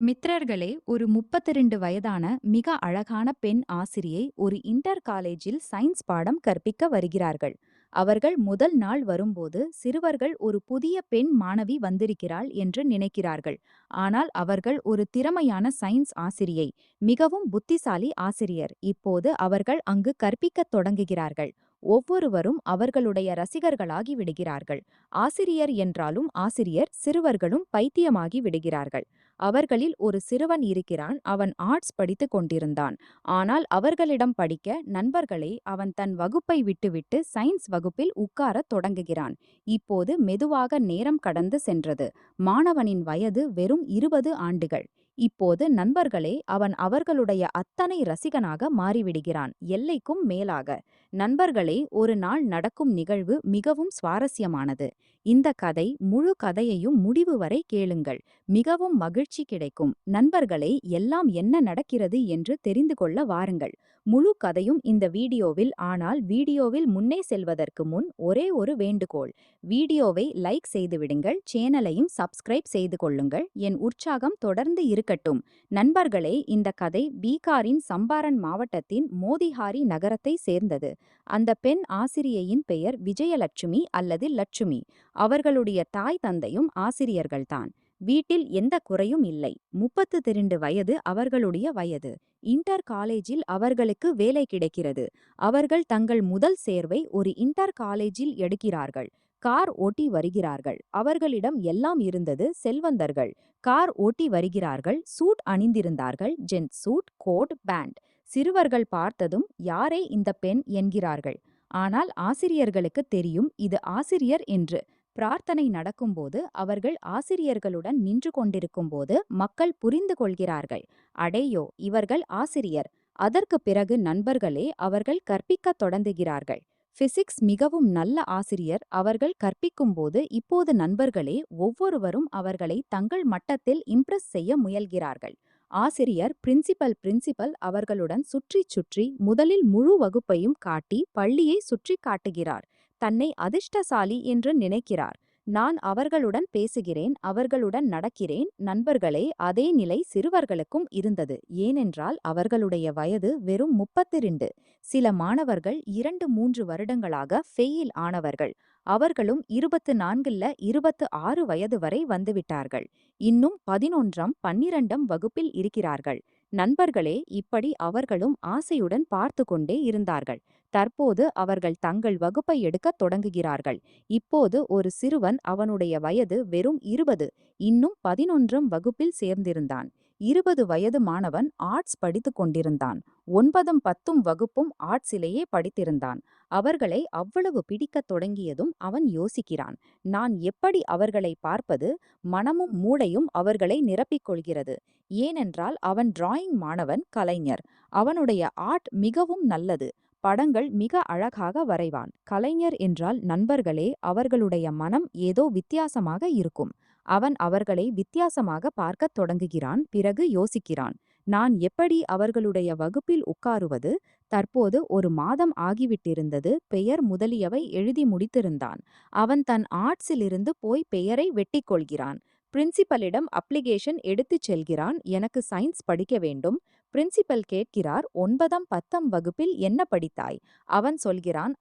மித்திரர்களே, ஒரு 32 வயதான மிக அழகான பெண் ஆசிரியை ஒரு இன்டர் காலேஜில் சயின்ஸ் பாடம் கற்பிக்க வருகிறார்கள். அவர்கள் முதல் நாள் வரும்போது சிறுவர்கள் ஒரு புதிய பெண் மாணவி வந்திருக்கிறாள் என்று நினைக்கிறார்கள். ஆனால் அவர்கள் ஒரு திறமையான சயின்ஸ் ஆசிரியை, மிகவும் புத்திசாலி ஆசிரியர். இப்போது அவர்கள் அங்கு கற்பிக்கத் தொடங்குகிறார்கள். ஒவ்வொருவரும் அவர்களுடைய ரசிகர்களாகி விடுகிறார்கள். ஆசிரியர் என்றாலும் ஆசிரியர், சிறுவர்களும் பைத்தியமாகி விடுகிறார்கள். அவர்களில் ஒரு சிறுவன் இருக்கிறான். அவன் ஆர்ட்ஸ் படித்துக் கொண்டிருந்தான். ஆனால் அவர்களிடம் படிக்க நண்பர்களே, அவன் தன் வகுப்பை விட்டுவிட்டு சயின்ஸ் வகுப்பில் உட்காரத் தொடங்குகிறான். இப்போது மெதுவாக நேரம் கடந்து சென்றது. மாணவனின் வயது வெறும் 20 ஆண்டுகள். இப்போது நண்பர்களே, அவன் அவர்களுடைய அத்தனை ரசிகனாக மாறிவிடுகிறான், எல்லைக்கும் மேலாக. நண்பர்களே, ஒரு நாள் நடக்கும் நிகழ்வு மிகவும் சுவாரஸ்யமானது. இந்த கதை முழு கதையையும் முடிவு வரை கேளுங்கள். மிகவும் மகிழ்ச்சி கிடைக்கும். நண்பர்களே, எல்லாம் என்ன நடக்கிறது என்று தெரிந்து கொள்ள வாருங்கள். முழு கதையும் இந்த வீடியோவில். ஆனால் வீடியோவில் முன்னே செல்வதற்கு முன் ஒரே ஒரு வேண்டுகோள். வீடியோவை லைக் செய்துவிடுங்கள், சேனலையும் சப்ஸ்கிரைப் செய்து கொள்ளுங்கள். என் உற்சாகம் தொடர்ந்து இருக்கட்டும். நண்பர்களே, இந்த கதை பீகாரின் சம்பாரன் மாவட்டத்தின் மோதிஹாரி நகரத்தை சேர்ந்தது. அந்த பெண் ஆசிரியையின் பெயர் விஜயலட்சுமி அல்லது லட்சுமி. அவர்களுடைய தாய் தந்தையும் ஆசிரியர்கள்தான். வீட்டில் எந்த குறையும் இல்லை. 32 வயது அவர்களுடைய வயது. இன்டர் காலேஜில் அவர்களுக்கு வேலை கிடைக்கிறது. அவர்கள் தங்கள் முதல் சேர்வை ஒரு இன்டர் காலேஜில் எடுக்கிறார்கள். கார் ஓட்டி வருகிறார்கள். அவர்களிடம் எல்லாம் இருந்தது. செல்வந்தர்கள். கார் ஓட்டி வருகிறார்கள். சூட் அணிந்திருந்தார்கள். Gents suit, coat, pant. சிறுவர்கள் பார்த்ததும் யாரே இந்த பெண் என்கிறார்கள். ஆனால் ஆசிரியர்களுக்கு தெரியும் இது ஆசிரியர் என்று. பிரார்த்தனை நடக்கும்போது அவர்கள் ஆசிரியர்களுடன் நின்று கொண்டிருக்கும்போது மக்கள் புரிந்து கொள்கிறார்கள். அடேயோ, இவர்கள் ஆசிரியர். அதற்கு பிறகு நண்பர்களே, அவர்கள் கற்பிக்கத் தொடங்குகிறார்கள். பிசிக்ஸ் மிகவும் நல்ல ஆசிரியர். அவர்கள் கற்பிக்கும்போது இப்போது நண்பர்களே, ஒவ்வொருவரும் அவர்களை தங்கள் மட்டத்தில் இம்ப்ரெஸ் செய்ய முயல்கிறார்கள். ஆசிரியர், பிரின்சிபல் அவர்களுடன் சுற்றி சுற்றி முதலில் முழு வகுப்பையும் காட்டி பள்ளியை சுற்றி காட்டுகிறார். தன்னை அதிர்ஷ்டசாலி என்று நினைக்கிறார். நான் அவர்களுடன் பேசுகிறேன், அவர்களுடன் நடக்கிறேன். நண்பர்களே, அதே நிலை சிறுவர்களுக்கும் இருந்தது. ஏனென்றால் அவர்களுடைய வயது வெறும் 32. சில மாணவர்கள் 2-3 வருடங்களாக ஃபெயில் ஆனவர்கள். அவர்களும் 24 26 வயது வரை வந்துவிட்டார்கள். இன்னும் 11 12 வகுப்பில் இருக்கிறார்கள். நண்பர்களே, இப்படி அவர்களும் ஆசையுடன் பார்த்து கொண்டே இருந்தார்கள். தற்போது அவர்கள் தங்கள் வகுப்பை எடுக்கத் தொடங்குகிறார்கள். இப்போது ஒரு சிறுவன், அவனுடைய வயது வெறும் 20, இன்னும் 11 வகுப்பில் சேர்ந்திருந்தான். 20 வயது மாணவன் ஆர்ட்ஸ் படித்துக் கொண்டிருந்தான். 9 10 வகுப்பும் ஆர்ட்ஸிலேயே படித்திருந்தான். அவர்களை அவ்வளவு பிடிக்கத் தொடங்கியதும் அவன் யோசிக்கிறான், நான் எப்படி அவர்களை பார்ப்பது? மனமும் மூளையும் அவர்களை நிரப்பிக் கொள்கிறது. ஏனென்றால் அவன் டிராயிங் மாணவன், கலைஞர். அவனுடைய ஆர்ட் மிகவும் நல்லது. படங்கள் மிக அழகாக வரைவான். கலைஞர் என்றால் நண்பர்களே, அவர்களுடைய மனம் ஏதோ வித்தியாசமாக இருக்கும். அவன் அவர்களை வித்தியாசமாக பார்க்கத் தொடங்குகிறான். பிறகு யோசிக்கிறான், நான் எப்படி அவர்களுடைய வகுப்பில் உட்காருவது? தற்போது ஒரு மாதம் ஆகிவிட்டிருந்தது. பெயர் முதலியவை எழுதி முடித்திருந்தான். அவன் தன் ஆர்ட்ஸிலிருந்து போய் பெயரை வெட்டிக் கொள்கிறான். பிரின்சிபலிடம் அப்ளிகேஷன் எடுத்துச் செல்கிறான். எனக்கு சயின்ஸ் படிக்க வேண்டும். பிரின்சிபல் கேட்கிறார், 9 10 வகுப்பில் என்ன படித்தாய்? அவன் சொல்கிறான்,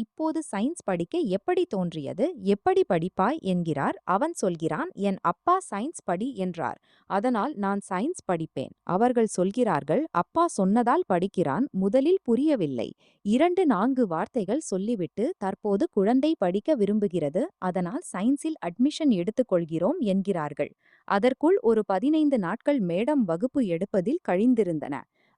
இப்போது சயின்ஸ் படிக்க எப்படி தோன்றியது? எப்படி படிப்பாய் என்கிறார். அவன் சொல்கிறான், என் அப்பா சயின்ஸ் படி என்றார். அதனால் நான் சயின்ஸ் படிப்பேன். அவர்கள் சொல்கிறார்கள், அப்பா சொன்னதால் படிக்கிறான். முதலில் புரியவில்லை. 2-4 வார்த்தைகள் சொல்லிவிட்டு, தற்போது குழந்தை படிக்க விரும்புகிறது, அதனால் சயின்ஸில் அட்மிஷன் எடுத்துக்கொள்கிறோம் என்கிறார்கள். அதற்குள் ஒரு 15 நாட்கள் மேடம் வகுப்பு எடுப்பதில் கழிந்திருந்தன.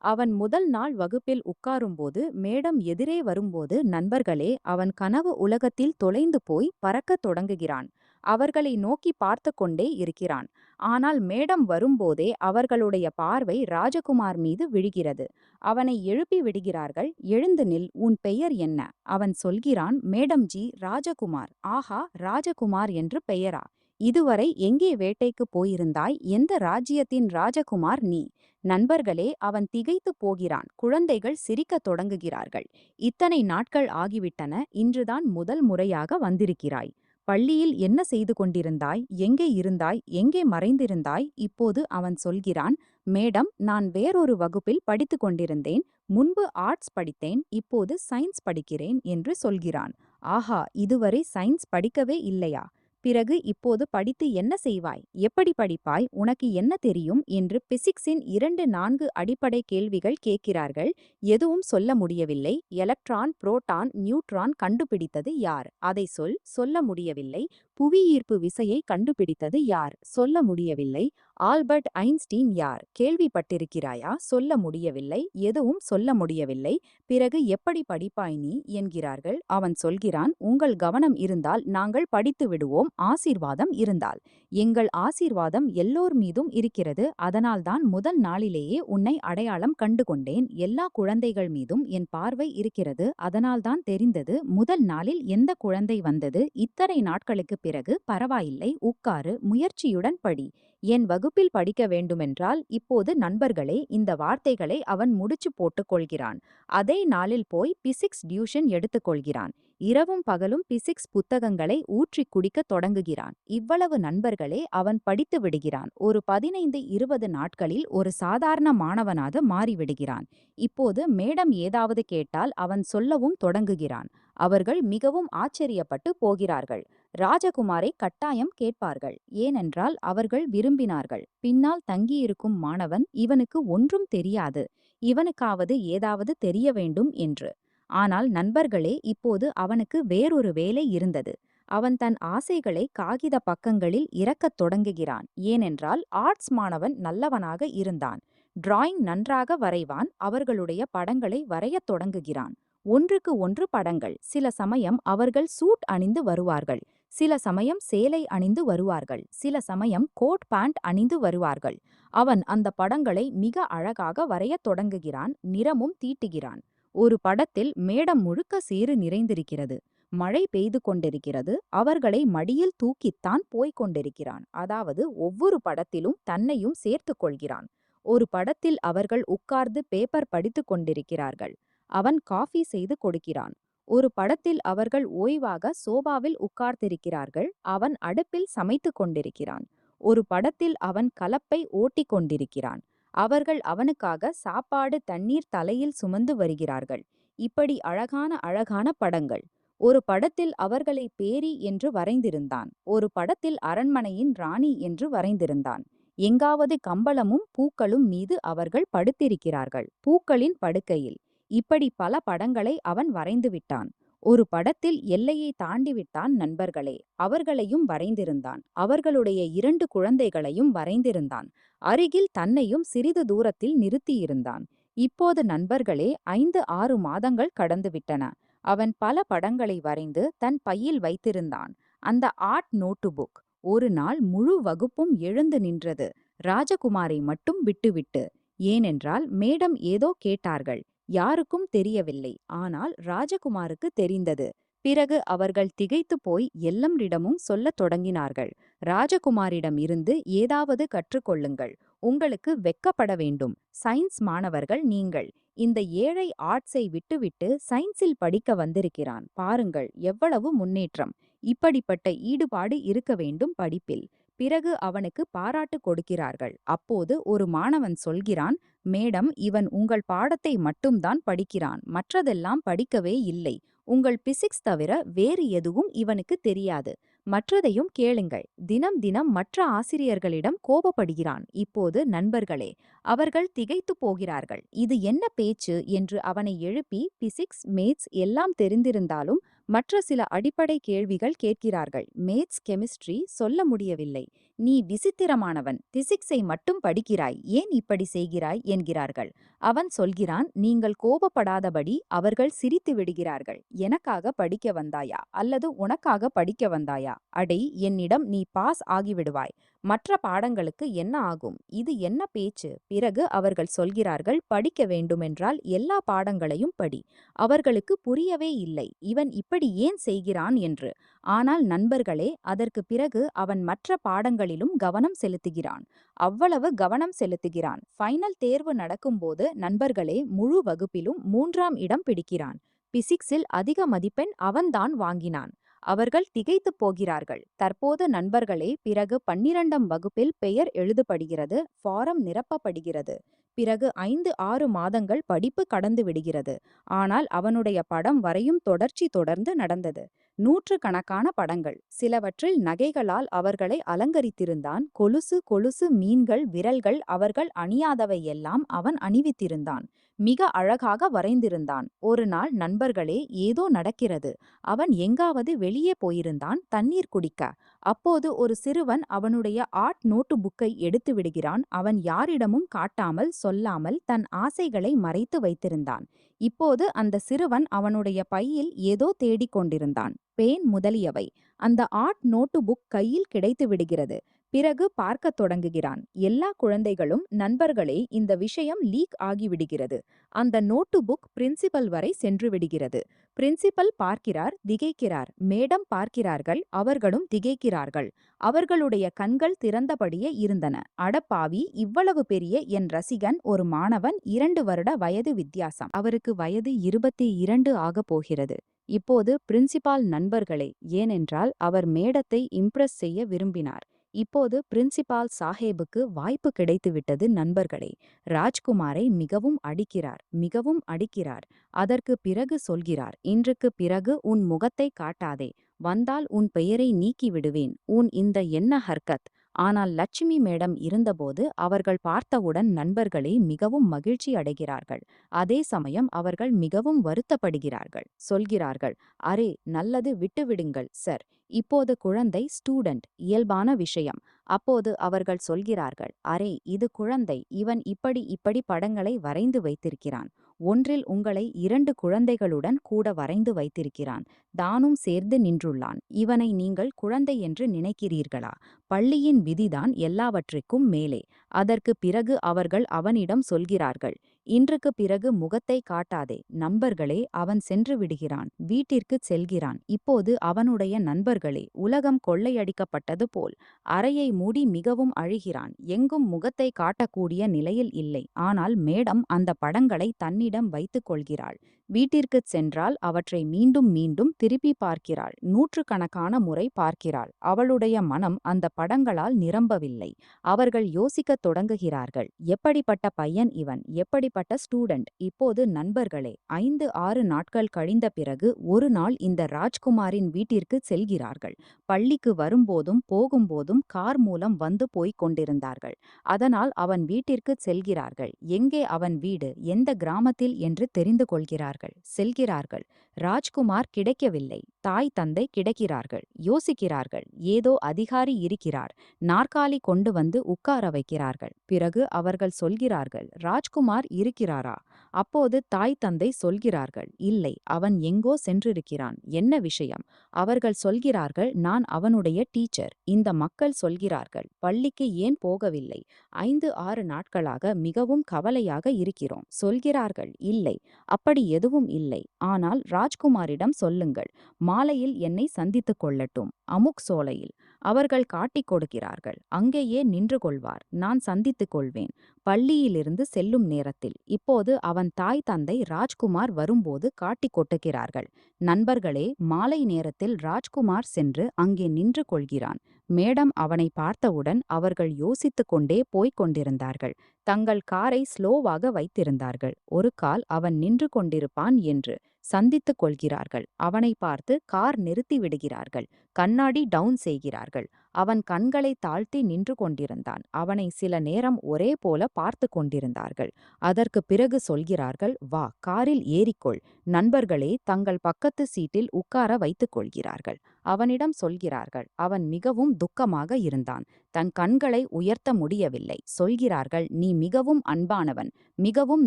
அவன் முதல் நாள் வகுப்பில் உட்காரும்போது மேடம் எதிரே வரும்போது நண்பர்களே, அவன் கனவு உலகத்தில் தொலைந்து போய் பறக்கத் தொடங்குகிறான். அவர்களை நோக்கி பார்த்து கொண்டே இருக்கிறான். ஆனால் மேடம் வரும்போதே அவர்களுடைய பார்வை ராஜகுமார் மீது விழுகிறது. அவனை எழுப்பி விடுகிறார்கள். எழுந்து நில், உன் பெயர் என்ன? அவன் சொல்கிறான், மேடம் ஜி, ராஜகுமார். ஆஹா, ராஜகுமார் என்று பெயரா? இதுவரை எங்கே வேட்டைக்கு போயிருந்தாய்? எந்த ராஜ்யத்தின் ராஜகுமார் நீ? நண்பர்களே, அவன் திகைத்து போகிறான். குழந்தைகள் சிரிக்கத் தொடங்குகிறார்கள். இத்தனை நாட்கள் ஆகிவிட்டன, இன்றுதான் முதல் முறையாக வந்திருக்கிறாய். பள்ளியில் என்ன செய்து கொண்டிருந்தாய், எங்கே இருந்தாய், எங்கே மறைந்திருந்தாய்? இப்போது அவன் சொல்கிறான், மேடம், நான் வேறொரு வகுப்பில் படித்துக் கொண்டிருந்தேன். முன்பு ஆர்ட்ஸ் படித்தேன், இப்போது சயின்ஸ் படிக்கிறேன் என்று சொல்கிறான். ஆஹா, இதுவரை சயின்ஸ் படிக்கவே இல்லையா? பிறகு இப்போது படித்து என்ன செய்வாய், எப்படி படிப்பாய், உனக்கு என்ன தெரியும் என்று பிசிக்ஸின் 2-4 அடிப்படை கேள்விகள் கேட்கிறார்கள். எதுவும் சொல்ல முடியவில்லை. எலக்ட்ரான், புரோட்டான், நியூட்ரான் கண்டுபிடித்தது யார்? அதை சொல். சொல்ல முடியவில்லை. புவியீர்ப்பு விசையை கண்டுபிடித்தது யார்? சொல்ல முடியவில்லை. ஆல்பர்ட் ஐன்ஸ்டீன் யார்? கேள்விப்பட்டிருக்கிறாயா? சொல்ல முடியவில்லை. எதுவும் சொல்ல முடியவில்லை. பிறகு எப்படி படிப்பாய் நீ என்கிறார்கள். அவன் சொல்கிறான், உங்கள் கவனம் இருந்தால் நாங்கள் படித்து விடுவோம், ஆசீர்வாதம் இருந்தால். எங்கள் ஆசீர்வாதம் எல்லோர் மீதும் இருக்கிறது. அதனால்தான் முதல் நாளிலேயே உன்னை அடையாளம் கண்டு கொண்டேன். எல்லா குழந்தைகள் மீதும் என் பார்வை இருக்கிறது. அதனால்தான் தெரிந்தது. முதல் நாளில் எந்த குழந்தை வந்தது? இத்தனை நாட்களுக்கு பிறகு பரவாயில்லை, உட்காரு, முயற்சியுடன் படி. என் வகுப்பில் படிக்க வேண்டுமென்றால் இப்போது நண்பர்களே, இந்த வார்த்தைகளை அவன் முடிச்சு போட்டுக் கொள்கிறான். அதே நாளில் போய் பிசிக்ஸ் டியூஷன் எடுத்துக்கொள்கிறான். இரவும் பகலும் பிசிக்ஸ் புத்தகங்களை ஊற்றிக் குடிக்கத் தொடங்குகிறான். இவ்வளவு நண்பர்களே, அவன் படித்து விடுகிறான். ஒரு 15-20 நாட்களில் ஒரு சாதாரண மாணவனாக மாறிவிடுகிறான். இப்போது மேடம் ஏதாவது கேட்டால் அவன் சொல்லவும் தொடங்குகிறான். அவர்கள் மிகவும் ஆச்சரியப்பட்டு போகிறார்கள். ராஜகுமாரை கட்டாயம் கேட்பார்கள். ஏனென்றால் அவர்கள் விரும்பினார்கள். பின்னால் தங்கியிருக்கும் மாணவன், இவனுக்கு ஒன்றும் தெரியாது, இவனுக்காவது ஏதாவது தெரிய வேண்டும் என்று. ஆனால் நண்பர்களே, இப்போது அவனுக்கு வேறொரு வேலை இருந்தது. அவன் தன் ஆசைகளை காகித பக்கங்களில் இறக்கத் தொடங்குகிறான். ஏனென்றால் ஆர்ட்ஸ் மாணவன் நல்லவனாக இருந்தான். டிராயிங் நன்றாக வரைவான். அவர்களுடைய படங்களை வரையத் தொடங்குகிறான். ஒன்றுக்கு ஒன்று படங்கள். சில சமயம் அவர்கள் சூட் அணிந்து வருவார்கள். சில சமயம் சேலை அணிந்து வருவார்கள். சில சமயம் கோட் பேண்ட் அணிந்து வருவார்கள். அவன் அந்த படங்களை மிக அழகாக வரையத் தொடங்குகிறான். நிறமும் தீட்டுகிறான். ஒரு படத்தில் மேடம் முழுக்க சேறு நிறைந்திருக்கிறது. மழை பெய்து கொண்டிருக்கிறது. அவர்களை மடியில் தூக்கித்தான் போய்க் கொண்டிருக்கிறான். அதாவது ஒவ்வொரு படத்திலும் தன்னையும் சேர்த்துக் கொள்கிறான். ஒரு படத்தில் அவர்கள் உட்கார்ந்து பேப்பர் படித்துக் கொண்டிருக்கிறார்கள். அவன் காஃபி செய்து கொடுக்கிறான். ஒரு படத்தில் அவர்கள் ஓய்வாக சோபாவில் உட்கார்ந்திருக்கிறார்கள். அவன் அடுப்பில் சமைத்துக் கொண்டிருக்கிறான். ஒரு படத்தில் அவன் கலப்பை ஓட்டிக் கொண்டிருக்கிறான். அவர்கள் அவனுக்காக சாப்பாடு, தண்ணீர் தலையில் சுமந்து வருகிறார்கள். இப்படி அழகான அழகான படங்கள். ஒரு படத்தில் அவர்களை பேரி என்று வரைந்திருந்தான். ஒரு படத்தில் அரண்மனையின் ராணி என்று வரைந்திருந்தான். எங்காவது கம்பளமும் பூக்களும் மீது அவர்கள் படுத்திருக்கிறார்கள், பூக்களின் படுக்கையில். இப்படி பல படங்களை அவன் வரைந்துவிட்டான். ஒரு படத்தில் எல்லையை தாண்டிவிட்டான் நண்பர்களே. அவர்களையும் வரைந்திருந்தான். அவர்களுடைய 2 குழந்தைகளையும் வரைந்திருந்தான். அருகில் தன்னையும் சிறிது தூரத்தில் நிறுத்தியிருந்தான். இப்போது நண்பர்களே, 5-6 மாதங்கள் கடந்துவிட்டன. அவன் பல படங்களை வரைந்து தன் பையில் வைத்திருந்தான். அந்த ஆர்ட் நோட்டு புக். ஒரு நாள் முழு வகுப்பும் எழுந்து நின்றது, ராஜகுமாரை மட்டும் விட்டுவிட்டு. ஏனென்றால் மேடம் ஏதோ கேட்டார்கள். யாருக்கும் தெரியவில்லை. ஆனால் ராஜகுமாருக்கு தெரிந்தது. பிறகு அவர்கள் திகைத்து போய் எல்லாரிடமும் சொல்லத் தொடங்கினார்கள். ராஜகுமாரிடம் இருந்து ஏதாவது கற்றுக்கொள்ளுங்கள். உங்களுக்கு வெட்கப்பட வேண்டும். சயின்ஸ் மாணவர்கள் நீங்கள். இந்த ஏழை ஆர்ட்ஸை விட்டுவிட்டு சயின்ஸில் படிக்க வந்திருக்கிறான். பாருங்கள் எவ்வளவு முன்னேற்றம். இப்படிப்பட்ட ஈடுபாடு இருக்க வேண்டும் படிப்பில். பிறகு அவனுக்கு பாராட்டு கொடுக்கிறார்கள். அப்போது ஒரு மாணவன் சொல்கிறான், மேடம், இவன் உங்கள் பாடத்தை மட்டும்தான் படிக்கிறான், மற்றதெல்லாம் படிக்கவே இல்லை. உங்கள் பிசிக்ஸ் தவிர வேறு எதுவும் இவனுக்கு தெரியாது. மற்றதையும் கேளுங்கள். தினம் தினம் மற்ற ஆசிரியர்களிடம் கோபப்படுகிறான். இப்போது நண்பர்களே, அவர்கள் திகைத்து போகிறார்கள். இது என்ன பேச்சு என்று அவனை எழுப்பி பிசிக்ஸ், மேத்ஸ் எல்லாம் தெரிந்திருந்தாலும் மற்ற சில அடிப்படை கேள்விகள் கேட்கிறார்கள். மேத்ஸ், கெமிஸ்ட்ரி சொல்ல முடியவில்லை. நீ விசித்திரமானவன், பிசிக்ஸை மட்டும் படிக்கிறாய், ஏன் இப்படி செய்கிறாய் என்கிறார்கள். அவன் சொல்கிறான், நீங்கள் கோபப்படாதபடி. அவர்கள் சிரித்து விடுகிறார்கள். எனக்காக படிக்க வந்தாயா அல்லது உனக்காக படிக்க வந்தாயா? அடே, என்னிடம் நீ பாஸ் ஆகிவிடுவாய். மற்ற பாடங்களுக்கு என்ன ஆகும்? இது என்ன பேச்சு? பிறகு அவர்கள் சொல்கிறார்கள், படிக்க வேண்டுமென்றால் எல்லா பாடங்களையும் படி. அவர்களுக்கு புரியவே இல்லை, இவன் இப்படி ஏன் செய்கிறான் என்று. ஆனால் நண்பர்களே, அதற்கு பிறகு அவன் மற்ற பாடங்களிலும் கவனம் செலுத்துகிறான். அவ்வளவு கவனம் செலுத்துகிறான். ஃபைனல் தேர்வு நடக்கும்போது நண்பர்களே, முழு வகுப்பிலும் 3ஆம் இடம் பிடிக்கிறான். பிசிக்ஸில் அதிக மதிப்பெண் அவன்தான் வாங்கினான். அவர்கள் திகைத்துப் போகிறார்கள். தற்போது நண்பர்களே, பிறகு 12ஆம் வகுப்பில் பெயர் எழுதப்படுகிறது, ஃபாரம் நிரப்பப்படுகிறது. பிறகு 5-6 மாதங்கள் படிப்பு கடந்து விடுகிறது. ஆனால் அவனுடைய படம் வரையும் தொடர்ச்சி தொடர்ந்து நடந்தது. நூற்றுக்கணக்கான படங்கள். சிலவற்றில் நகைகளால் அவர்களை அலங்கரித்திருந்தான். கொலுசு கொலுசு மீன்கள் விரல்கள் அவர்கள் அணியாதவை எல்லாம் அவன் அணிவித்திருந்தான். மிக அழகாக வரைந்திருந்தான். ஒரு நாள், நண்பர்களே, ஏதோ நடக்கிறது. அவன் எங்காவது வெளியே போயிருந்தான் தண்ணீர் குடிக்க. அப்போது ஒரு சிறுவன் அவனுடைய ஆர்ட் நோட்டு புக்கை எடுத்து விடுகிறான். அவன் யாரிடமும் காட்டாமல் சொல்லாமல் தன் ஆசைகளை மறைத்து வைத்திருந்தான். இப்போது அந்த சிறுவன் அவனுடைய பையில் ஏதோ தேடிக் கொண்டிருந்தான். பேன் முதலியவை. அந்த ஆர்ட் நோட்டு புக் கையில் கிடைத்து விடுகிறது. பிறகு பார்க்கத் தொடங்குகிறான். எல்லா குழந்தைகளும், நண்பர்களே, இந்த விஷயம் லீக் ஆகிவிடுகிறது. அந்த நோட்டு புக் பிரின்சிபல் வரை சென்று விடுகிறது. பிரின்சிபல் பார்க்கிறார், திகைக்கிறார். மேடம் பார்க்கிறார்கள், அவர்களும் திகைக்கிறார்கள். அவர்களுடைய கண்கள் திறந்தபடியே இருந்தன. அடப்பாவி, இவ்வளவு பெரிய என் ரசிகன் ஒரு மாணவன், 2 வருட வயது வித்தியாசம். அவருக்கு வயது 22 ஆகப் போகிறது. இப்போது பிரின்சிபால் நண்பர்களே, ஏனென்றால் அவர் மேடத்தை இம்ப்ரெஸ் செய்ய விரும்பினார். இப்போது பிரின்சிபால் சாஹேபுக்கு வாய்ப்பு கிடைத்துவிட்டது. நண்பர்களே, ராஜ்குமாரை மிகவும் அடிக்கிறார், மிகவும் அடிக்கிறார். அதற்கு பிறகு சொல்கிறார், இன்றுக்கு பிறகு உன் முகத்தை காட்டாதே. வந்தால் உன் பெயரை நீக்கி விடுவேன். உன் இந்த என்ன ஹர்கத்? ஆனால் லட்சுமி மேடம் இருந்தபோது அவர்கள் பார்த்தவுடன் நண்பர்களே மிகவும் மகிழ்ச்சி அடைகிறார்கள். அதே சமயம் அவர்கள் மிகவும் வருத்தப்படுகிறார்கள். சொல்கிறார்கள், அரே, நல்லது, விட்டுவிடுங்கள் சார். இப்போது குழந்தை ஸ்டூடெண்ட், இயல்பான விஷயம். அப்போது அவர்கள் சொல்கிறார்கள், அரே, இது குழந்தை, இவன் இப்படி இப்படி படங்களை வரைந்து வைத்திருக்கிறான். ஒன்றில் உங்களை 2 குழந்தைகளுடன் கூட வரைந்து வைத்திருக்கிறான். தானும் சேர்ந்து நின்றுள்ளான். இவனை நீங்கள் குழந்தை என்று நினைக்கிறீர்களா? பள்ளியின் விதிதான் எல்லாவற்றிற்கும் மேலே. அதற்கு பிறகு அவர்கள் அவனிடம் சொல்கிறார்கள், இன்றுக்கு பிறகு முகத்தை காட்டாதே. நண்பர்களே, அவன் சென்று விடுகிறான், வீட்டிற்குச் செல்கிறான். இப்போது அவனுடைய நண்பர்களே, உலகம் கொள்ளையடிக்கப்பட்டது போல் அறையை மூடி மிகவும் அழுகிறான். எங்கும் முகத்தை காட்டக்கூடிய நிலையில் இல்லை. ஆனால் மேடம் அந்த படங்களை தன்னிடம் வைத்துக் கொள்கிறாள். வீட்டிற்குச் சென்றால் அவற்றை மீண்டும் மீண்டும் திருப்பி பார்க்கிறாள். நூற்றுக்கணக்கான முறை பார்க்கிறாள். அவளுடைய மனம் அந்த படங்களால் நிரம்பவில்லை. அவர்கள் யோசிக்கத் தொடங்குகிறார்கள், எப்படிப்பட்ட பையன் இவன், எப்படிப்பட்ட ஸ்டூடெண்ட். இப்போது நண்பர்களே, 5-6 நாட்கள் கழிந்த பிறகு ஒரு நாள் இந்த ராஜ்குமாரின் வீட்டிற்கு செல்கிறார்கள். பள்ளிக்கு வரும்போதும் போகும்போதும் கார் மூலம் வந்து போய்க் கொண்டிருந்தார்கள். அதனால் அவன் வீட்டிற்குச் செல்கிறார்கள். எங்கே அவன் வீடு, எந்த கிராமத்தில் என்று தெரிந்து கொள்கிறார்கள். செல்கிறார்கள். ராஜ்குமார் கிடைக்கவில்லை. தாய் தந்தை கிடைக்கிறார்கள். யோசிக்கிறார்கள், ஏதோ அதிகாரி இருக்கிறார். நாற்காலி கொண்டு வந்து உட்கார வைக்கிறார்கள். பிறகு அவர்கள் சொல்கிறார்கள், ராஜ்குமார் இருக்கிறாரா? அப்போது தாய் தந்தை சொல்கிறார்கள், இல்லை, அவன் எங்கோ சென்றிருக்கிறான். என்ன விஷயம்? அவர்கள் சொல்கிறார்கள், நான் அவனுடைய டீச்சர். இந்த மக்கள் சொல்கிறார்கள், பள்ளிக்கு ஏன் போகவில்லை? 5-6 நாட்களாக மிகவும் கவலையாக இருக்கிறோம். சொல்கிறார்கள், இல்லை, அப்படி எதுவும் இல்லை. ஆனால் ராஜ்குமாரிடம் சொல்லுங்கள், மாலையில் என்னை சந்தித்துக் கொள்ளட்டும், அமுக் சோலையில். அவர்கள் காட்டிக் கொடுக்கிறார்கள். அங்கேயே நின்று கொள்வார். நான் சந்தித்துக் கொள்வேன், பள்ளியிலிருந்து செல்லும் நேரத்தில். இப்போது அவன் தாய் தந்தை ராஜ்குமார் வரும்போது காட்டிக் கொட்டுகிறார்கள். நண்பர்களே, மாலை நேரத்தில் ராஜ்குமார் சென்று அங்கே நின்று கொள்கிறான். மேடம் அவனை பார்த்தவுடன் அவர்கள் யோசித்துக் கொண்டே போய்க் கொண்டிருந்தார்கள். தங்கள் காரை ஸ்லோவாக வைத்திருந்தார்கள். ஒரு கால் அவன் நின்று கொண்டிருப்பான் என்று சந்தித்துக் கொள்கிறார்கள். அவனை பார்த்து கார் நிறுத்தி விடுகிறார்கள். கண்ணாடி டவுன் செய்கிறார்கள். அவன் கண்களை தாழ்த்தி நின்று கொண்டிருந்தான். அவனை சில நேரம் ஒரே போல பார்த்து கொண்டிருந்தார்கள். அதற்கு பிறகு சொல்கிறார்கள், வா, காரில் ஏறிக்கொள். நண்பர்களே, தங்கள் பக்கத்து சீட்டில் உட்கார வைத்துக் கொள்கிறார்கள். அவனிடம் சொல்கிறார்கள். அவன் மிகவும் துக்கமாக இருந்தான். தன் கண்களை உயர்த்த முடியவில்லை. சொல்கிறார்கள், நீ மிகவும் அன்பானவன், மிகவும்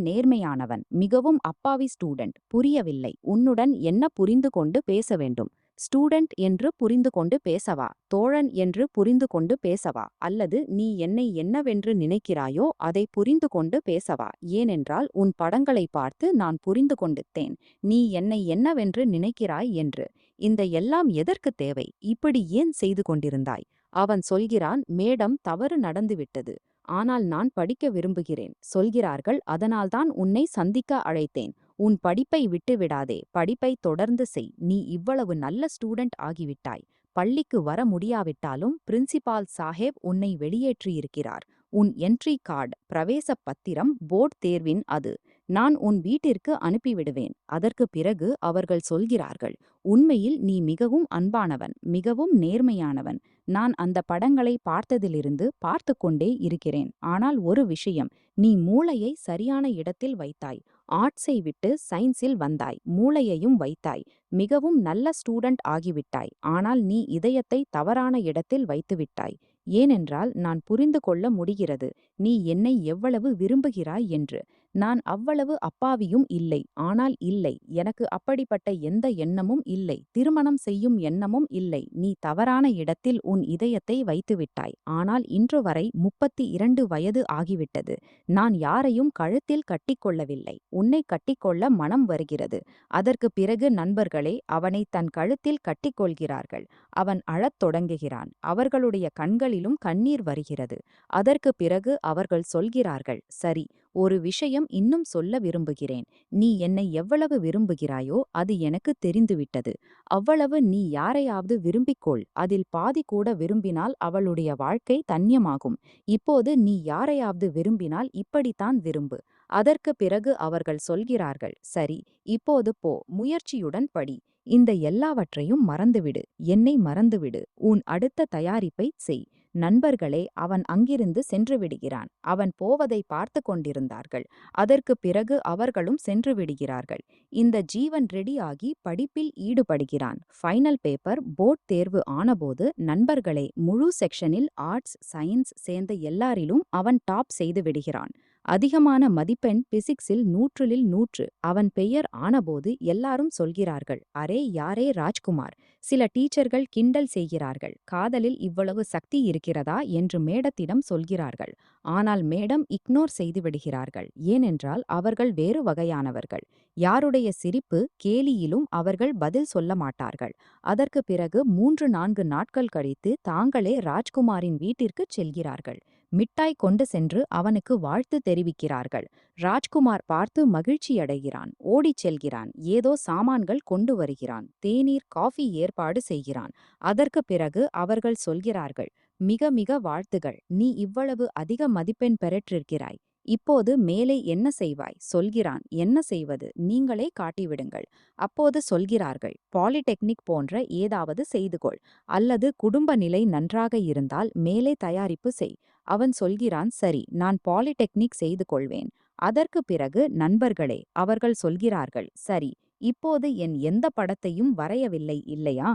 நேர்மையானவன், மிகவும் அப்பாவி ஸ்டூடெண்ட். புரியவில்லை. உன்னுடன் என்ன புரிந்து கொண்டு பேச வேண்டும்? ஸ்டூடெண்ட் என்று புரிந்து கொண்டு பேசவா? தோழன் என்று புரிந்து கொண்டு பேசவா? அல்லது நீ என்னை என்னவென்று நினைக்கிறாயோ அதை புரிந்து கொண்டு பேசவா? ஏனென்றால் உன் படங்களை பார்த்து நான் புரிந்து கொண்டுத்தேன் நீ என்னை என்னவென்று நினைக்கிறாய் என்று. இந்த எல்லாம் எதற்கு தேவை? இப்படி ஏன் செய்து கொண்டிருந்தாய்? அவன் சொல்கிறான், மேடம், தவறு நடந்துவிட்டது. ஆனால் நான் படிக்க விரும்புகிறேன். சொல்கிறார்கள், அதனால்தான் உன்னை சந்திக்க அழைத்தேன். உன் படிப்பை விட்டுவிடாதே, படிப்பை தொடர்ந்து செய். நீ இவ்வளவு நல்ல ஸ்டூடண்ட் ஆகிவிட்டாய். பள்ளிக்கு வர முடியாவிட்டாலும் பிரின்சிபால் சாஹேப் உன்னை வெளியேற்றியிருக்கிறார். உன் என்ட்ரி கார்டு, பிரவேசப் பத்திரம், போர்ட் தேர்வின் அது நான் உன் வீட்டிற்கு அனுப்பிவிடுவேன். அதற்கு பிறகு அவர்கள் சொல்கிறார்கள், உண்மையில் நீ மிகவும் அன்பானவன், மிகவும் நேர்மையானவன். நான் அந்த படங்களை பார்த்ததிலிருந்து பார்த்து கொண்டே இருக்கிறேன். ஆனால் ஒரு விஷயம், நீ மூளையை சரியான இடத்தில் வைத்தாய். ஆர்ட்ஸை விட்டு சயின்ஸில் வந்தாய், மூளையையும் வைத்தாய். மிகவும் நல்ல ஸ்டூடண்ட் ஆகிவிட்டாய். ஆனால் நீ இதயத்தை தவறான இடத்தில் வைத்துவிட்டாய். ஏனென்றால் நான் புரிந்து கொள்ள முடிகிறது நீ என்னை எவ்வளவு விரும்புகிறாய் என்று. நான் அவ்வளவு அப்பாவியும் இல்லை. ஆனால் இல்லை, எனக்கு அப்படிப்பட்ட எந்த எண்ணமும் இல்லை. திருமணம் செய்யும் எண்ணமும் இல்லை. நீ தவறான இடத்தில் உன் இதயத்தை வைத்துவிட்டாய். ஆனால் இன்று வரை 32 வயது ஆகிவிட்டது. நான் யாரையும் கழுத்தில் கட்டிக்கொள்ளவில்லை. உன்னை கட்டிக்கொள்ள மனம் வருகிறது. அதற்கு பிறகு நண்பர்களே அவனை தன் கழுத்தில் கட்டிக்கொள்கிறார்கள். அவன் அழத் தொடங்குகிறான். அவர்களுடைய கண்களிலும் கண்ணீர் வருகிறது. அதற்கு பிறகு அவர்கள் சொல்கிறார்கள், சரி, ஒரு விஷயம் இன்னும் சொல்ல விரும்புகிறேன். நீ என்னை எவ்வளவு விரும்புகிறாயோ அது எனக்கு தெரிந்துவிட்டது. அவ்வளவு நீ யாரையாவது விரும்பிக்கொள். அதில் பாதி கூட விரும்பினால் அவளுடைய வாழ்க்கை தன்யமாகும். இப்போது நீ யாரையாவது விரும்பினால் இப்படித்தான் விரும்பு. அதற்கு பிறகு அவர்கள் சொல்கிறார்கள், சரி, இப்போது போ, முயற்சியுடன் படி. இந்த எல்லாவற்றையும் மறந்துவிடு. என்னை மறந்துவிடு. உன் அடுத்த தயாரிப்பை செய். நண்பர்களே அவன் அங்கிருந்து சென்று விடுகிறான். அவன் போவதை பார்த்து கொண்டிருந்தார்கள். அதற்கு பிறகு அவர்களும் சென்று விடுகிறார்கள். இந்த ஜீவன் ரெடியாகி படிப்பில் ஈடுபடுகிறான். ஃபைனல் பேப்பர், போர்ட் தேர்வு ஆனபோது நண்பர்களே முழு செக்ஷனில் ஆர்ட்ஸ் சயின்ஸ் சேர்ந்த எல்லாரிலும் அவன் டாப் செய்து விடுகிறான். அதிகமான மதிப்பெண் பிசிக்ஸில் 100ல் 100. அவன் பெயர் ஆனபோது எல்லாரும் சொல்கிறார்கள், அரே யாரே ராஜ்குமார். சில டீச்சர்கள் கிண்டல் செய்கிறார்கள். காதலில் இவ்வளவு சக்தி இருக்கிறதா என்று மேடத்திடம் சொல்கிறார்கள். ஆனால் மேடம் இக்னோர் செய்து விடுகிறார்கள். ஏனென்றால் அவர்கள் வேறு வகையானவர்கள். யாருடைய சிரிப்பு கேலியிலும் அவர்கள் பதில் சொல்ல மாட்டார்கள். அதற்கு பிறகு 3-4 நாட்கள் கழித்து தாங்களே ராஜ்குமாரின் வீட்டிற்குச் செல்கிறார்கள். மிட்டாய் கொண்டு சென்று அவனுக்கு வாழ்த்து தெரிவிக்கிறார்கள். ராஜ்குமார் பார்த்து மகிழ்ச்சியடைகிறான். ஓடிச் செல்கிறான். ஏதோ சாமான்கள் கொண்டு வருகிறான். தேநீர், காஃபி ஏற்பாடு செய்கிறான். அதற்கு பிறகு அவர்கள் சொல்கிறார்கள், மிக மிக வாழ்த்துகள். நீ இவ்வளவு அதிக மதிப்பெண் பெற்றிருக்கிறாய். இப்போது மேலே என்ன செய்வாய்? சொல்கிறான், என்ன செய்வது? நீங்களே காட்டிவிடுங்கள். அப்போது சொல்கிறார்கள், பாலிடெக்னிக் போன்ற ஏதாவது செய்து கொள். அல்லது குடும்ப நிலை நன்றாக இருந்தால் மேலே தயாரிப்பு செய். அவன் சொல்கிறான், சரி, நான் பாலிடெக்னிக் செய்து கொள்வேன். அதற்கு பிறகு நண்பர்களே அவர்கள் சொல்கிறார்கள், சரி, இப்போது என் எந்த படத்தையும் வரையவில்லை இல்லையா?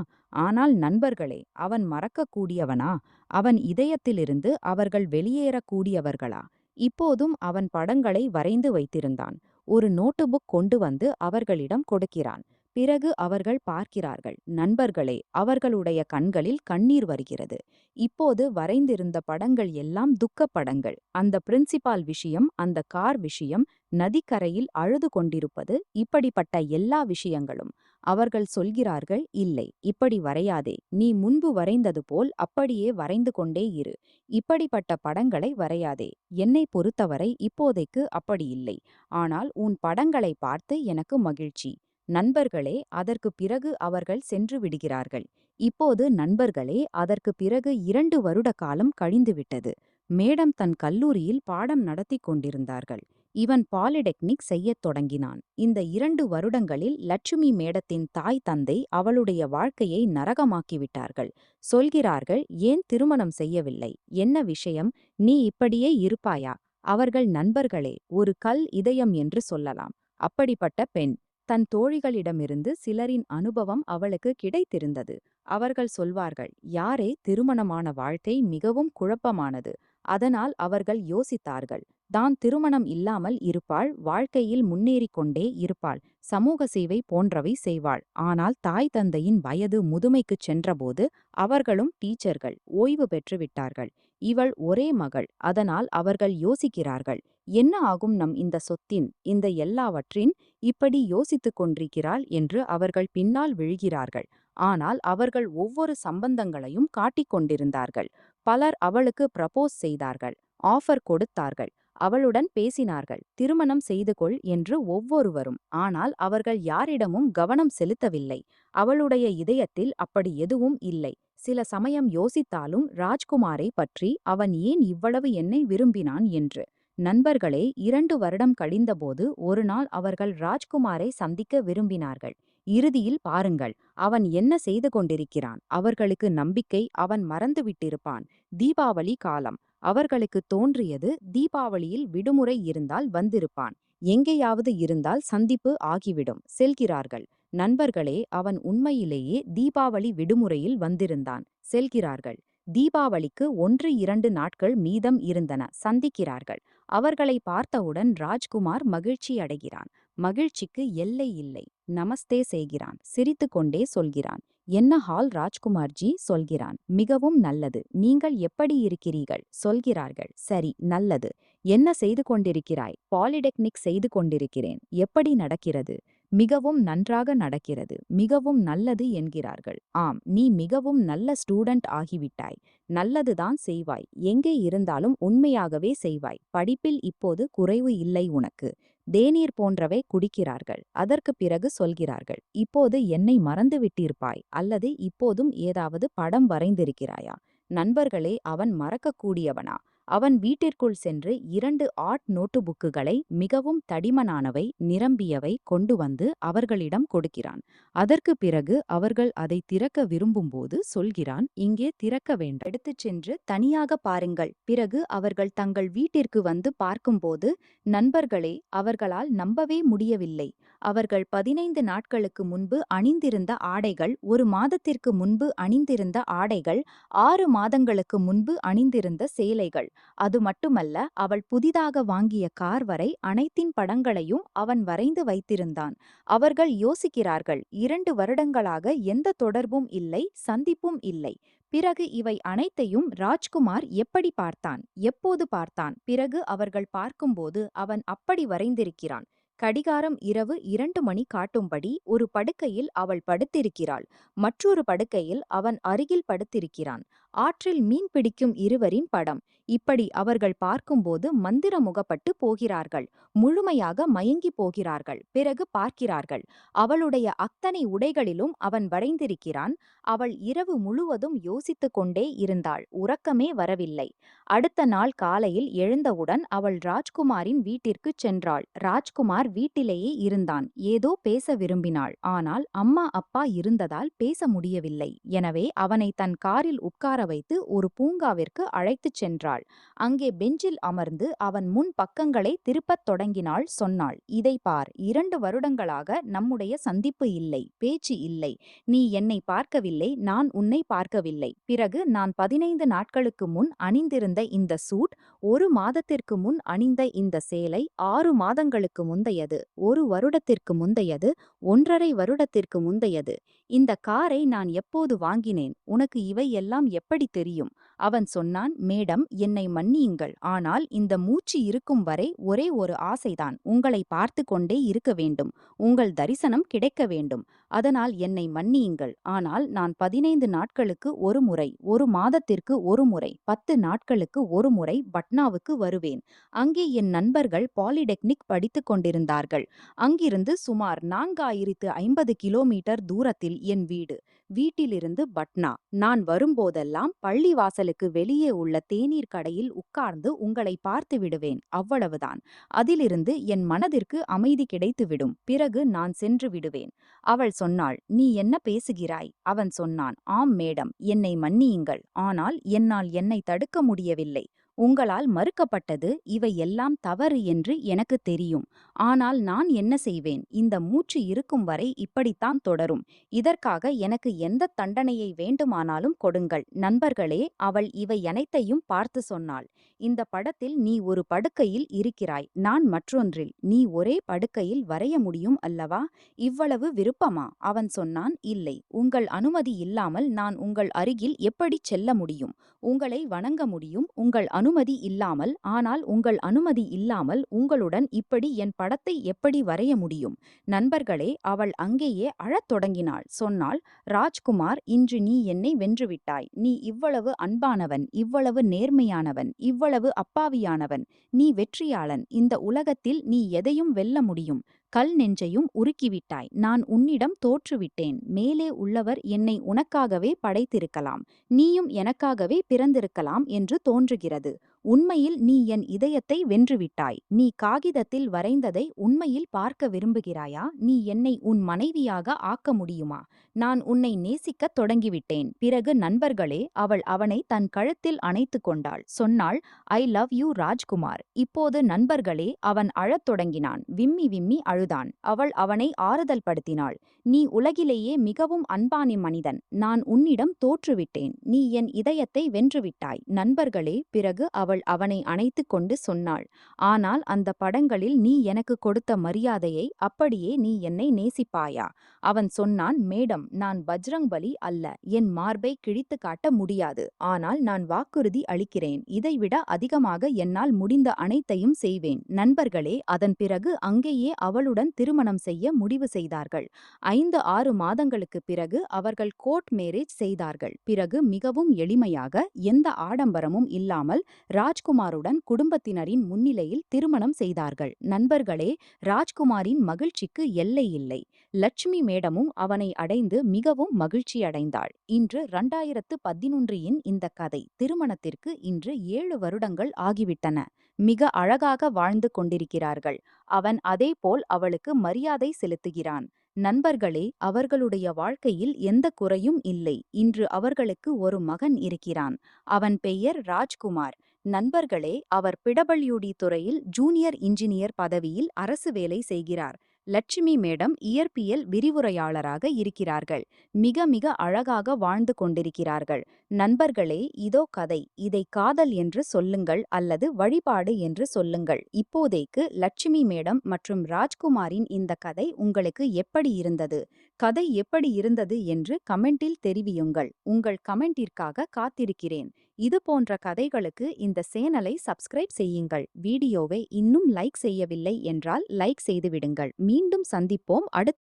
ஆனால் நண்பர்களே அவன் மறக்கக்கூடியவனா? அவன் இதயத்திலிருந்து அவர்கள் வெளியேறக்கூடியவர்களா? இப்போதும் அவன் படங்களை வரைந்து வைத்திருந்தான். ஒரு நோட்டுபுக் கொண்டு வந்து அவர்களிடம் கொடுக்கிறான். பிறகு அவர்கள் பார்க்கிறார்கள். நண்பர்களே அவர்களுடைய கண்களில் கண்ணீர் வருகிறது. இப்போது வரைந்திருந்த படங்கள் எல்லாம் துக்கப் படங்கள். அந்த பிரின்சிபால் விஷயம், அந்த கார் விஷயம், நதிக்கரையில் அழுது கொண்டிருப்பது, இப்படிப்பட்ட எல்லா விஷயங்களும். அவர்கள் சொல்கிறார்கள், இல்லை, இப்படி வரையாதே. நீ முன்பு வரைந்தது போல் அப்படியே வரைந்து கொண்டே இரு. இப்படிப்பட்ட படங்களை வரையாதே. என்னை பொறுத்தவரை இப்போதைக்கு அப்படி இல்லை. ஆனால் உன் படங்களை பார்த்து எனக்கு மகிழ்ச்சி. நண்பர்களே அதற்கு பிறகு அவர்கள் சென்று விடுகிறார்கள். இப்போது நண்பர்களே அதற்கு பிறகு 2 வருட காலம் கழிந்துவிட்டது. மேடம் தன் கல்லூரியில் பாடம் நடத்தி கொண்டிருந்தார்கள். இவன் பாலிடெக்னிக் செய்யத் தொடங்கினான். இந்த 2 வருடங்களில் லட்சுமி மேடத்தின் தாய் தந்தை அவளுடைய வாழ்க்கையை நரகமாக்கிவிட்டார்கள். சொல்கிறார்கள், ஏன் திருமணம் செய்யவில்லை? என்ன விஷயம்? நீ இப்படியே இருப்பாயா? அவர்கள் நண்பர்களே ஒரு கல் இதயம் என்று சொல்லலாம். அப்படிப்பட்ட பெண். தன் தோழிகளிடமிருந்து சிலரின் அனுபவம் அவளுக்கு கிடைத்திருந்தது. அவர்கள் சொல்வார்கள், யாரே திருமணமான வாழ்க்கை மிகவும் குழப்பமானது. அதனால் அவர்கள் யோசித்தார்கள், தான் திருமணம் இல்லாமல் இருப்பாள், வாழ்க்கையில் முன்னேறிக் கொண்டே இருப்பாள், சமூக சேவை போன்றவை செய்வாள். ஆனால் தாய் தந்தையின் வயது முதுமைக்குச் சென்றபோது அவர்களும் டீச்சர்கள் ஓய்வு பெற்று விட்டார்கள். இவள் ஒரே மகள். அதனால் அவர்கள் யோசிக்கிறார்கள், என்ன ஆகும் நம் இந்த சொத்தின், இந்த எல்லாவற்றின்? இப்படி யோசித்துக் கொண்டிருக்கிறாள் என்று அவர்கள் பின்னால் விழுகிறார்கள். ஆனால் அவர்கள் ஒவ்வொரு சம்பந்தங்களையும் காட்டிக் கொண்டிருந்தார்கள். பலர் அவளுக்கு ப்ரப்போஸ் செய்தார்கள். ஆஃபர் கொடுத்தார்கள். அவளுடன் பேசினார்கள். திருமணம் செய்து கொள் என்று ஒவ்வொருவரும். ஆனால் அவர்கள் யாரிடமும் கவனம் செலுத்தவில்லை. அவளுடைய இதயத்தில் அப்படி எதுவும் இல்லை. சில சமயம் யோசித்தாலும் ராஜ்குமாரை பற்றி அவன் ஏன் இவ்வளவு என்னை விரும்பினான் என்று. நண்பர்களே, 2 வருடம் கழிந்தபோது ஒருநாள் அவர்கள் ராஜ்குமாரை சந்திக்க விரும்பினார்கள். இறுதியில் பாருங்கள், அவன் என்ன செய்து கொண்டிருக்கிறான். அவர்களுக்கு நம்பிக்கை அவன் மறந்துவிட்டிருப்பான். தீபாவளி காலம். அவர்களுக்கு தோன்றியது, தீபாவளியில் விடுமுறை இருந்தால் வந்திருப்பான். எங்கேயாவது இருந்தால் சந்திப்பு ஆகிவிடும். செல்கிறார்கள். நண்பர்களே, அவன் உண்மையிலேயே தீபாவளி விடுமுறையில் வந்திருந்தான். செல்கிறார்கள். தீபாவளிக்கு 1, 2 நாட்கள் மீதம் இருந்தன. சந்திக்கிறார்கள். அவர்களை பார்த்தவுடன் ராஜ்குமார் மகிழ்ச்சி அடைகிறான். மகிழ்ச்சிக்கு எல்லை இல்லை. நமஸ்தே செய்கிறான். சிரித்துக்கொண்டே சொல்கிறான், என்ன ஹால் ராஜ்குமார்ஜி? சொல்கிறான். மிகவும் நல்லது. நீங்கள் எப்படி இருக்கிறீர்கள்? சொல்கிறார்கள். சரி, நல்லது. என்ன செய்து கொண்டிருக்கிறாய்? பாலிடெக்னிக் செய்து கொண்டிருக்கிறேன். எப்படி நடக்கிறது? மிகவும் நன்றாக நடக்கிறது. மிகவும் நல்லது என்கிறார்கள். ஆம், நீ மிகவும் நல்ல ஸ்டூடண்ட் ஆகிவிட்டாய். நல்லதுதான் செய்வாய். எங்கே இருந்தாலும் உண்மையாகவே செய்வாய். படிப்பில் இப்போது குறைவு இல்லை உனக்கு. தேநீர் போன்றவை குடிக்கிறார்கள். அதற்கு பிறகு சொல்கிறார்கள், இப்போது என்னை மறந்துவிட்டிருப்பாய் அல்லது இப்போதும் ஏதாவது படம் வரைந்திருக்கிறாயா? நண்பர்களே, அவன் மறக்கக்கூடியவனா? அவன் வீட்டிற்குள் சென்று 2 ஆர்ட் நோட்டுபுக்குகளை, மிகவும் தடிமனானவை, நிரம்பியவை கொண்டு வந்து அவர்களிடம் கொடுக்கிறான். அதற்கு பிறகு அவர்கள் அதை திறக்க விரும்பும்போது சொல்கிறான், இங்கே திறக்க வேண்டாம். எடுத்துச் சென்று தனியாக பாருங்கள். பிறகு அவர்கள் தங்கள் வீட்டிற்கு வந்து பார்க்கும்போது, நண்பர்களே, அவர்களால் நம்பவே முடியவில்லை. அவர்கள் 15 நாட்களுக்கு முன்பு அணிந்திருந்த ஆடைகள், 1 மாதத்திற்கு முன்பு அணிந்திருந்த ஆடைகள், 6 மாதங்களுக்கு முன்பு அணிந்திருந்த சேலைகள். அது மட்டுமல்ல, அவள் புதிதாக வாங்கிய கார் வரை அனைத்தின் படங்களையும் அவன் வரைந்து வைத்திருந்தான். அவர்கள் யோசிக்கிறார்கள், 2 வருடங்களாக எந்த தொடர்பும் இல்லை, சந்திப்பும் இல்லை. பிறகு இவை அனைத்தையும் ராஜ்குமார் எப்படி பார்த்தான்? எப்போது பார்த்தான்? பிறகு அவர்கள் பார்க்கும்போது அவன் அப்படி வரைந்திருக்கிறான். கடிகாரம் இரவு 2 மணி காட்டும்படி ஒரு படுக்கையில் அவள் படுத்திருக்கிறாள். மற்றொரு படுக்கையில் அவன் அருகில் படுத்திருக்கிறான். ஆற்றில் மீன் பிடிக்கும் இருவரின் படம். இப்படி அவர்கள் பார்க்கும்போது மந்திரமுகப்பட்டு போகிறார்கள். முழுமையாக மயங்கி போகிறார்கள். பிறகு பார்க்கிறார்கள், அவளுடைய அத்தனை உடைகளிலும் அவன் வரைந்திருக்கிறான். அவள் இரவு முழுவதும் யோசித்துக் கொண்டே இருந்தாள். உறக்கமே வரவில்லை. அடுத்த நாள் காலையில் எழுந்தவுடன் அவள் ராஜ்குமாரின் வீட்டிற்குச் சென்றாள். ராஜ்குமார் வீட்டிலேயே இருந்தான். ஏதோ பேச விரும்பினாள். ஆனால் அம்மா அப்பா இருந்ததால் பேச முடியவில்லை. எனவே அவனை தன் காரில் உட்கார வைத்து ஒரு பூங்காவிற்கு அழைத்துச் சென்றாள். அங்கே பெஞ்சில் அமர்ந்து அவன் முன் பக்கங்களை திருப்பத் தொடங்கினாள். சொன்னாள், இதை பார், 2 வருடங்களாக நம்முடைய சந்திப்பு இல்லை, பேச்சு இல்லை. நீ என்னை பார்க்கவில்லை, நான் உன்னை பார்க்கவில்லை. பிறகு நான் 15 நாட்களுக்கு முன் அணிந்திருந்த இந்த சூட், 1 மாதத்திற்கு முன் அணிந்த இந்த சேலை, 6 மாதங்களுக்கு முந்தையது, 1 வருடத்திற்கு முந்தையது, 1½ வருடத்திற்கு முந்தையது. இந்த காரை நான் எப்போது வாங்கினேன்? உனக்கு இவை எல்லாம் எப்படி தெரியும்? அவன் சொன்னான், மேடம், என்னை மன்னியுங்கள். ஆனால் இந்த மூச்சு இருக்கும் வரை ஒரே ஒரு ஆசைதான், உங்களை பார்த்து கொண்டே இருக்க வேண்டும். உங்கள் தரிசனம் கிடைக்க வேண்டும். அதனால் என்னை மன்னியுங்கள். ஆனால் நான் 15 நாட்களுக்கு ஒரு முறை, 1 மாதத்திற்கு ஒரு முறை, 10 நாட்களுக்கு ஒரு முறை பட்னாவுக்கு வருவேன். அங்கே என் நண்பர்கள் பாலிடெக்னிக் படித்துக் கொண்டிருந்தார்கள். அங்கிருந்து சுமார் 4050 கிலோமீட்டர் தூரத்தில் என் வீடு. வீட்டிலிருந்து பட்னா. நான் வரும்போதெல்லாம் பள்ளிவாசலுக்கு வெளியே உள்ள தேநீர் கடையில் உட்கார்ந்து உங்களை பார்த்து விடுவேன். அவ்வளவுதான். அதிலிருந்து என் மனதிற்கு அமைதி கிடைத்துவிடும். பிறகு நான் சென்று விடுவேன். அவள் சொன்னாள், நீ என்ன பேசுகிறாய்? அவன் சொன்னான், ஆம் மேடம், என்னை மன்னியுங்கள். ஆனால் என்னால் என்னை தடுக்க முடியவில்லை. உங்களால் மறுக்கப்பட்டது, இவை எல்லாம் தவறு என்று எனக்கு தெரியும். ஆனால் நான் என்ன செய்வேன்? இந்த மூச்சு இருக்கும் வரை இப்படித்தான் தொடரும். இதற்காக எனக்கு எந்த தண்டனையை வேண்டுமானாலும் கொடுங்கள். நண்பர்களே, அவள் இவை அனைத்தையும் பார்த்து சொன்னாள், இந்த படத்தில் நீ ஒரு படுக்கையில் இருக்கிறாய், நான் மற்றொன்றில். நீ ஒரே படுக்கையில் வரைய முடியும் அல்லவா? இவ்வளவு விருப்பமா? அவன் சொன்னான், இல்லை. உங்கள் அனுமதி இல்லாமல் நான் உங்கள் அருகில் எப்படி செல்ல முடியும்? உங்களை வணங்க முடியும். உங்கள் அனுமதி இல்லாமல், ஆனால் உங்கள் அனுமதி இல்லாமல் உங்களுடன் இப்படி என் படத்தை எப்படி வரைய முடியும்? நண்பர்களே, அவள் அங்கேயே அழத் தொடங்கினாள். சொன்னாள், ராஜ்குமார், இன்று நீ என்னை வென்றுவிட்டாய். நீ இவ்வளவு அன்பானவன், இவ்வளவு நேர்மையானவன், இவ்வளவு அப்பாவியானவன். நீ வெற்றியாளன். இந்த உலகத்தில் நீ எதையும் வெல்ல முடியும். கல் நெஞ்சையும் உருக்கிவிட்டாய். நான் உன்னிடம் தோற்றுவிட்டேன். மேலே உள்ளவர் என்னை உனக்காகவே படைத்திருக்கலாம். நீயும் எனக்காகவே பிறந்திருக்கலாம் என்று தோன்றுகிறது. உண்மையில் நீ என் இதயத்தை வென்றுவிட்டாய். நீ காகிதத்தில் வரைந்ததை உண்மையில் பார்க்க விரும்புகிறாயா? நீ என்னை உன் மனைவியாக ஆக்க முடியுமா? நான் உன்னை நேசிக்கத் தொடங்கிவிட்டேன். பிறகு நண்பர்களே, அவள் அவனை தன் கழுத்தில் அணைத்து கொண்டாள். சொன்னாள், ஐ லவ் யூ ராஜ்குமார். இப்போது நண்பர்களே, அவன் அழத் தொடங்கினான். விம்மி விம்மி அழுதான். அவள் அவனை ஆறுதல் படுத்தினாள். நீ உலகிலேயே மிகவும் அன்பான மனிதன். நான் உன்னிடம் தோற்றுவிட்டேன். நீ என் இதயத்தை வென்றுவிட்டாய். நண்பர்களே, பிறகு அவள் அவனை அணைத்து கொண்டு சொன்னாள், ஆனால் அந்த படங்களில் நீ எனக்கு கொடுத்த மரியாதையை அப்படியே நீ என்னை நேசிப்பாயா? அவன் சொன்னான், மேடம், நான் பஜ்ரங்பலி அல்ல. என் மார்பை கிழித்து காட்ட முடியாது. ஆனால் நான் வாக்குறுதி அளிக்கிறேன். இதைவிட அதிகமாக என்னால் முடிந்த அனைத்தையும் செய்வேன். நண்பர்களே, அதன் பிறகு அங்கேயே அவளுடன் திருமணம் செய்ய முடிவு செய்தார்கள். 5-6 மாதங்களுக்குப் பிறகு அவர்கள் கோர்ட் மேரேஜ் செய்தார்கள். பிறகு மிகவும் எளிமையாக, எந்த ஆடம்பரமும் இல்லாமல் ராஜ்குமாருடன் குடும்பத்தினரின் முன்னிலையில் திருமணம் செய்தார்கள். நண்பர்களே, ராஜ்குமாரின் மகிழ்ச்சிக்கு எல்லை இல்லை. லட்சுமி மேடமும் அவனை அடைந்து மிகவும் மகிழ்ச்சியடைந்தாள். இன்று 2011 இன் இந்த கதை. திருமணத்திற்கு இன்று 7 வருடங்கள் ஆகிவிட்டன. மிக அழகாக வாழ்ந்து கொண்டிருக்கிறார்கள். அவன் அதேபோல் அவளுக்கு மரியாதை செலுத்துகிறான். நண்பர்களே, அவர்களுடைய வாழ்க்கையில் எந்த குறையும் இல்லை. இன்று அவர்களுக்கு ஒரு மகன் இருக்கிறான். அவன் பெயர் ராஜ்குமார். நண்பர்களே, அவர் பிடபிள்யூடி துறையில் ஜூனியர் இன்ஜினியர் பதவியில் அரசு வேலை செய்கிறார். லட்சுமி மேடம் இயற்பியல் விரிவுரையாளராக இருக்கிறார்கள். மிக மிக அழகாக வாழ்ந்து கொண்டிருக்கிறார்கள். நண்பர்களே, இதோ கதை. இதை காதல் என்று சொல்லுங்கள் அல்லது வழிபாடு என்று சொல்லுங்கள். இப்போதைக்கு லட்சுமி மேடம் மற்றும் ராஜ்குமாரின் இந்த கதை உங்களுக்கு எப்படி இருந்தது? கதை எப்படி இருந்தது என்று கமெண்டில் தெரிவியுங்கள். உங்கள் கமெண்டிற்காக காத்திருக்கிறேன். இது போன்ற கதைகளுக்கு இந்த சேனலை சப்ஸ்கிரைப் செய்யுங்கள். வீடியோவை இன்னும் லைக் செய்யவில்லை என்றால் லைக் செய்துவிடுங்கள். மீண்டும் சந்திப்போம் அடுத்த